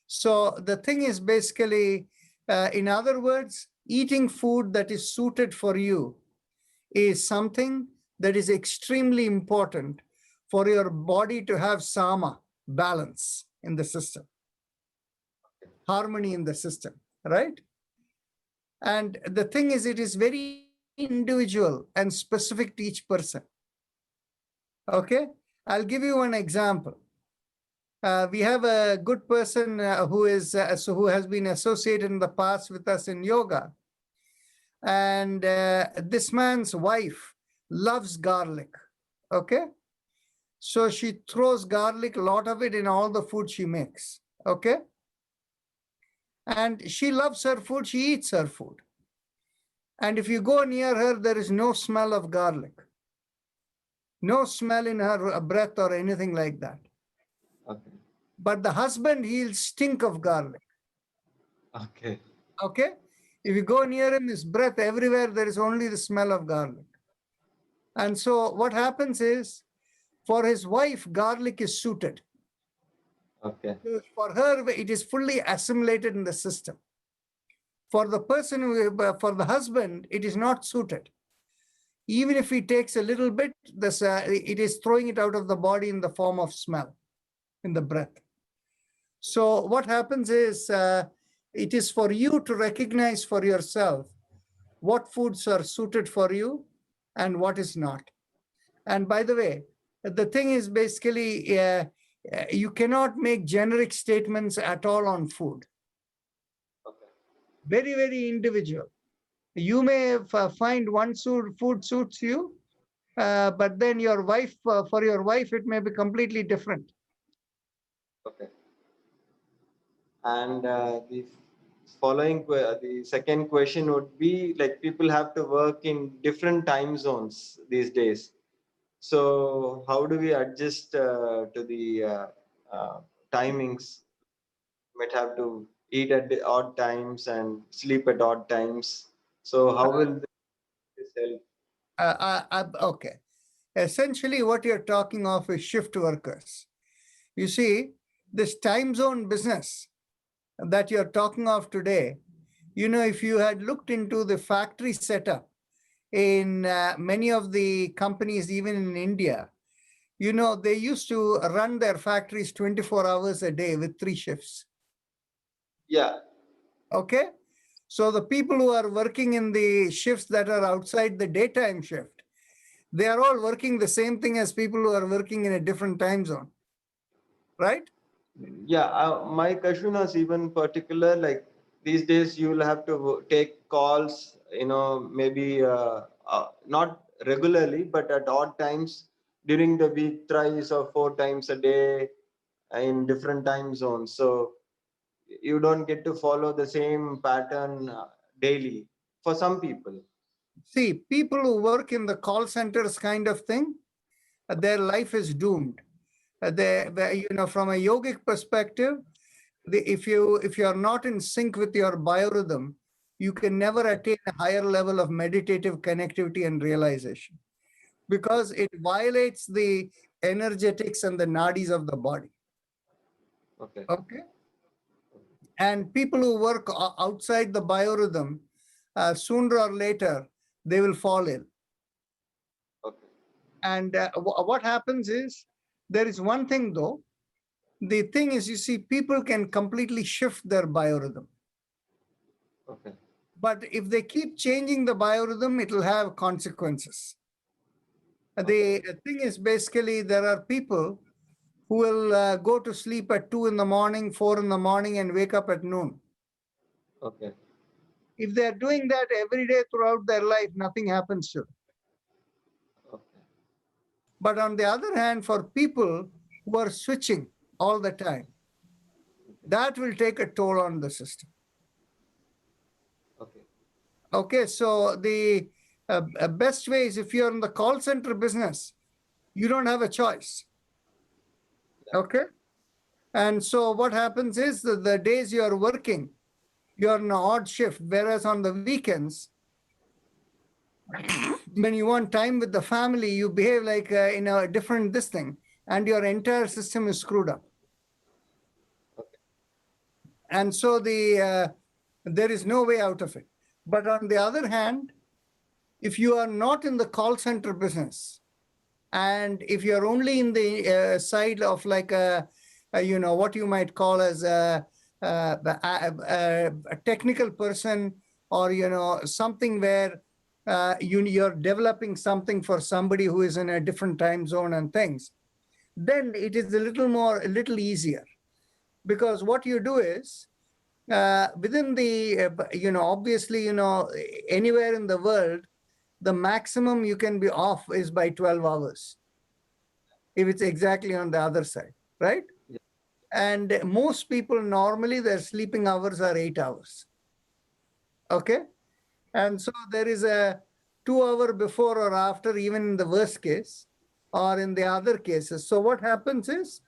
So the thing is basically, in other words, eating food that is suited for you is something that is extremely important for your body to have sama, balance in the system, harmony in the system, right? And the thing is, it is very individual and specific to each person. Okay, I'll give you one example. We have a good person who has been associated in the past with us in yoga. And this man's wife loves garlic. Okay, so she throws garlic, a lot of it, in all the food she makes. Okay, and she loves her food, she eats her food. And if you go near her, there is no smell of garlic. No smell in her breath or anything like that. Okay. But the husband, he'll stink of garlic. Okay. Okay? If you go near him, his breath everywhere, there is only the smell of garlic. And so what happens is, for his wife, garlic is suited. Okay. So for her, it is fully assimilated in the system. For the person, for the husband, it is not suited. Even if he takes a little bit, it is throwing it out of the body in the form of smell, in the breath. So what happens is, it is for you to recognize for yourself what foods are suited for you and what is not. And by the way, the thing is basically, you cannot make generic statements at all on food. Okay. Very, very individual. You may find one food suits you, but then your wife, for your wife, it may be completely different. Okay. And the second question would be, like, people have to work in different time zones these days. So how do we adjust to the timings? Might have to eat at the odd times and sleep at odd times. So how will this help? Okay. Essentially, what you're talking of is shift workers. You see, this time zone business that you're talking of today, if you had looked into the factory setup in many of the companies, even in India, they used to run their factories 24 hours a day with 3 shifts. Yeah. Okay. So the people who are working in the shifts that are outside the daytime shift, they are all working the same thing as people who are working in a different time zone. Right? Yeah, my question was even particular, like these days you'll have to take calls, maybe not regularly, but at odd times during the week, thrice or 4 times a day in different time zones. So you don't get to follow the same pattern daily for some people. See, people who work in the call centers kind of thing, their life is doomed. From a yogic perspective, if you are not in sync with your biorhythm, you can never attain a higher level of meditative connectivity and realization, because it violates the energetics and the nadis of the body. Okay. Okay. And people who work outside the biorhythm, sooner or later, they will fall ill. Okay. And what happens is, there is one thing though. The thing is, you see, people can completely shift their biorhythm. Okay. But if they keep changing the biorhythm, it will have consequences. Okay. The thing is, basically, there are people who will go to sleep at 2 in the morning, 4 in the morning, and wake up at noon. Okay. If they're doing that every day throughout their life, nothing happens to them. Okay. But on the other hand, for people who are switching all the time, that will take a toll on the system. Okay. Okay, so the best way is, if you're in the call center business, you don't have a choice. Okay. And so what happens is that the days you are working, you're in an odd shift, whereas on the weekends, when you want time with the family, you behave like in a different this thing, and your entire system is screwed up. Okay. And so there is no way out of it. But on the other hand, if you are not in the call center business, and if you're only in the side of like what you might call as a technical person, or something where you're developing something for somebody who is in a different time zone and things, then it is a little easier, because what you do is, within the obviously, anywhere in the world, the maximum you can be off is by 12 hours if it's exactly on the other side, right? Yeah. And most people, normally their sleeping hours are 8 hours. Okay. And so there is a 2 hour before or after, even in the worst case, or in the other cases. So what happens is,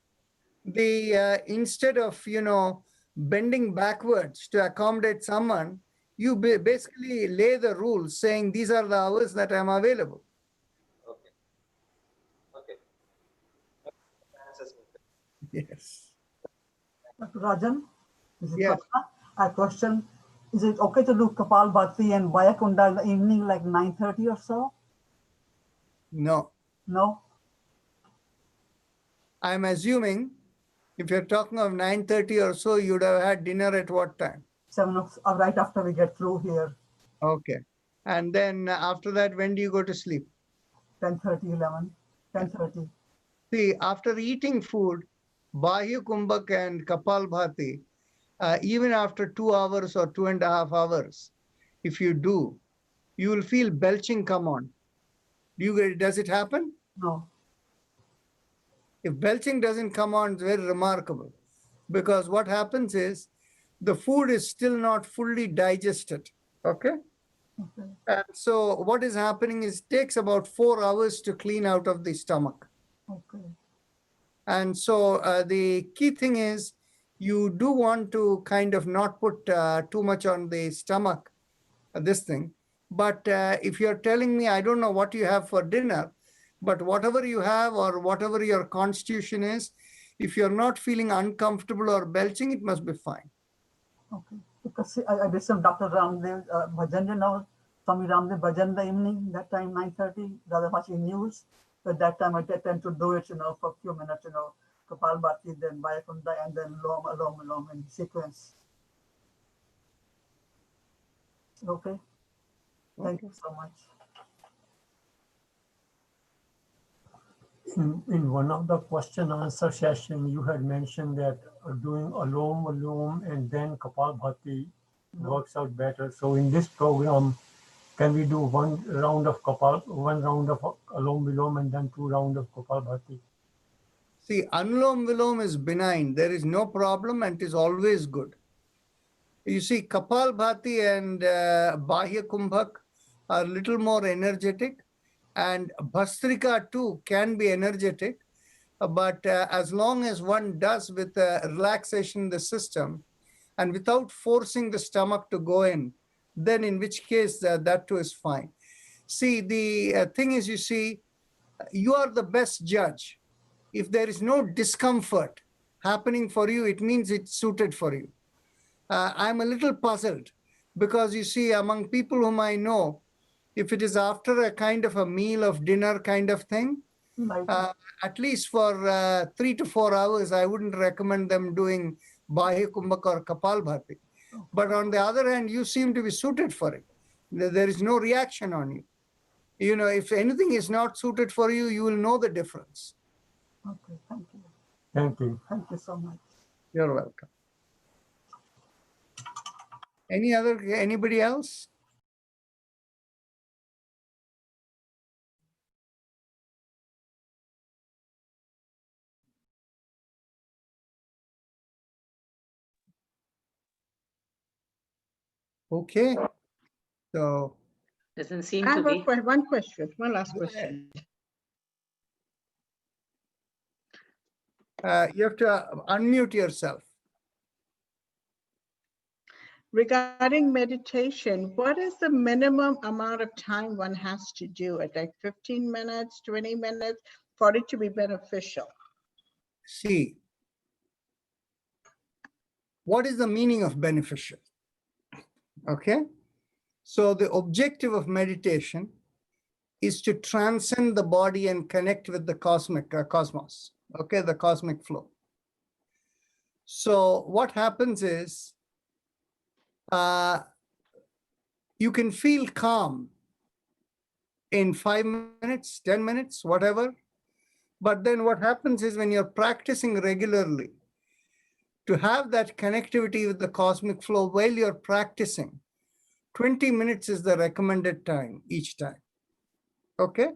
instead of bending backwards to accommodate someone, you basically lay the rules saying these are the hours that I'm available. Okay. Okay. Answers my question. Yes. Dr. Rajan, this is Yes. Pratna. I question, is it okay to do Kapal Bhati and Bayakunda in the evening, like 9:30 or so? No, No? I'm assuming if you're talking of 9:30 or so, you'd have had dinner at what time? 7 o'clock, right after we get through here, Okay. And then after that, when do you go to sleep? 10:30, 11, 10:30. See, after eating food, Bahya Kumbhak and Kapal Bhati, even after 2 hours or 2.5 hours, if you do, you will feel belching come on. Does it happen? No. If belching doesn't come on, it's very remarkable, because what happens is the food is still not fully digested. Okay. Okay. And so what is happening is it takes about 4 hours to clean out of the stomach. Okay. And so the key thing is you do want to kind of not put too much on the stomach, this thing. But if you're telling me, I don't know what you have for dinner, but whatever you have or whatever your constitution is, if you're not feeling uncomfortable or belching, it must be fine. Okay. Because I did some Dr. Ramdev bhajan, you know, Swami Ramdev bhajan the evening, that time 9:30, rather watching news. But that time I tend to do it, you know, for a few minutes, you know, Kapal Bhati, then Bayakunda, and then Lom in sequence. Okay. Thank you so much. In one of the question answer session, you had mentioned that doing Alom and then Kapal Bhati works out better. So in this program, can we do one round of Alom and then 2 rounds of Kapal Bhati? See, Anulom Vilom is benign. There is no problem and it is always good. You see, Kapal Bhati and Bahya Kumbhak are a little more energetic, and Bhastrika too can be energetic. But as long as one does with relaxation in the system and without forcing the stomach to go then in which case that too is fine. See, the thing is, you see, you are the best judge. If there is no discomfort happening for you, it means it's suited for you. I'm a little puzzled because you see, among people whom I know, if it is after a kind of a meal of dinner kind of thing, at least for 3 to 4 hours, I wouldn't recommend them doing Bahya Kumbhak or Kapal Bhati. But on the other hand, you seem to be suited for it. There is no reaction on you. You know, if anything is not suited for you, you will know the difference. Okay, thank you. Thank you. Thank you so much. You're welcome. Anybody else? Okay. So Doesn't seem I to have be. one question, one last question. you have to unmute yourself. Regarding meditation, what is the minimum amount of time one has to do it? Like 15 minutes, 20 minutes for it to be beneficial? See, what is the meaning of beneficial? Okay. So the objective of meditation is to transcend the body and connect with the cosmos, okay, the cosmic flow. So what happens is you can feel calm in 5 minutes, 10 minutes, whatever. But then what happens is when you're practicing regularly, to have that connectivity with the cosmic flow while you're practicing, 20 minutes is the recommended time each time. Okay.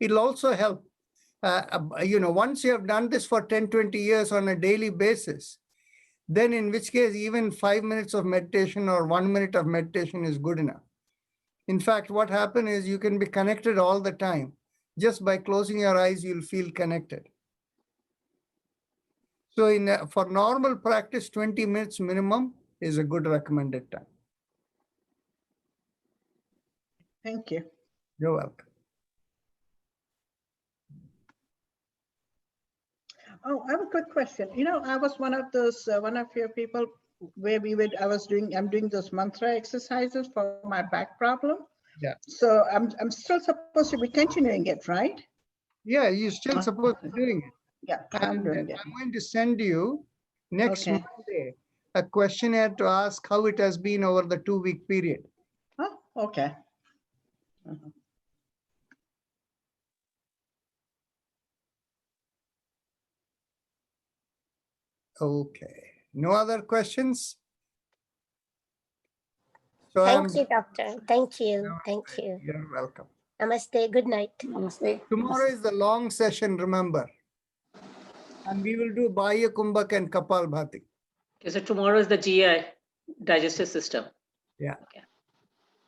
It'll also help. You know, once you have done this for 10, 20 years on a daily basis, then in which case even 5 minutes of meditation or 1 minute of meditation is good enough. In fact, what happens is you can be connected all the time. Just by closing your eyes, you'll feel connected. So for normal practice, 20 minutes minimum is a good recommended time. Thank you. You're welcome. Oh, I have a quick question. I was one of your people where I'm doing those mantra exercises for my back problem. Yeah. So I'm still supposed to be continuing it, right? Yeah, you're still supposed to be doing it. Yeah, I'm And doing it. I'm going to send you next Okay. Monday a questionnaire to ask how it has been over the 2-week period. Oh, okay. Mhm. Okay. No other questions? So Thank you, doctor. Thank you. Thank you. You're welcome. Namaste. Good night. Namaste. Tomorrow is the long session, remember. And we will do Baya Kumbhak and Kapal Bhati. Okay, so tomorrow is the GI, digestive system. Yeah. Okay.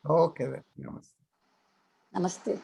Okay then. Namaste. Namaste.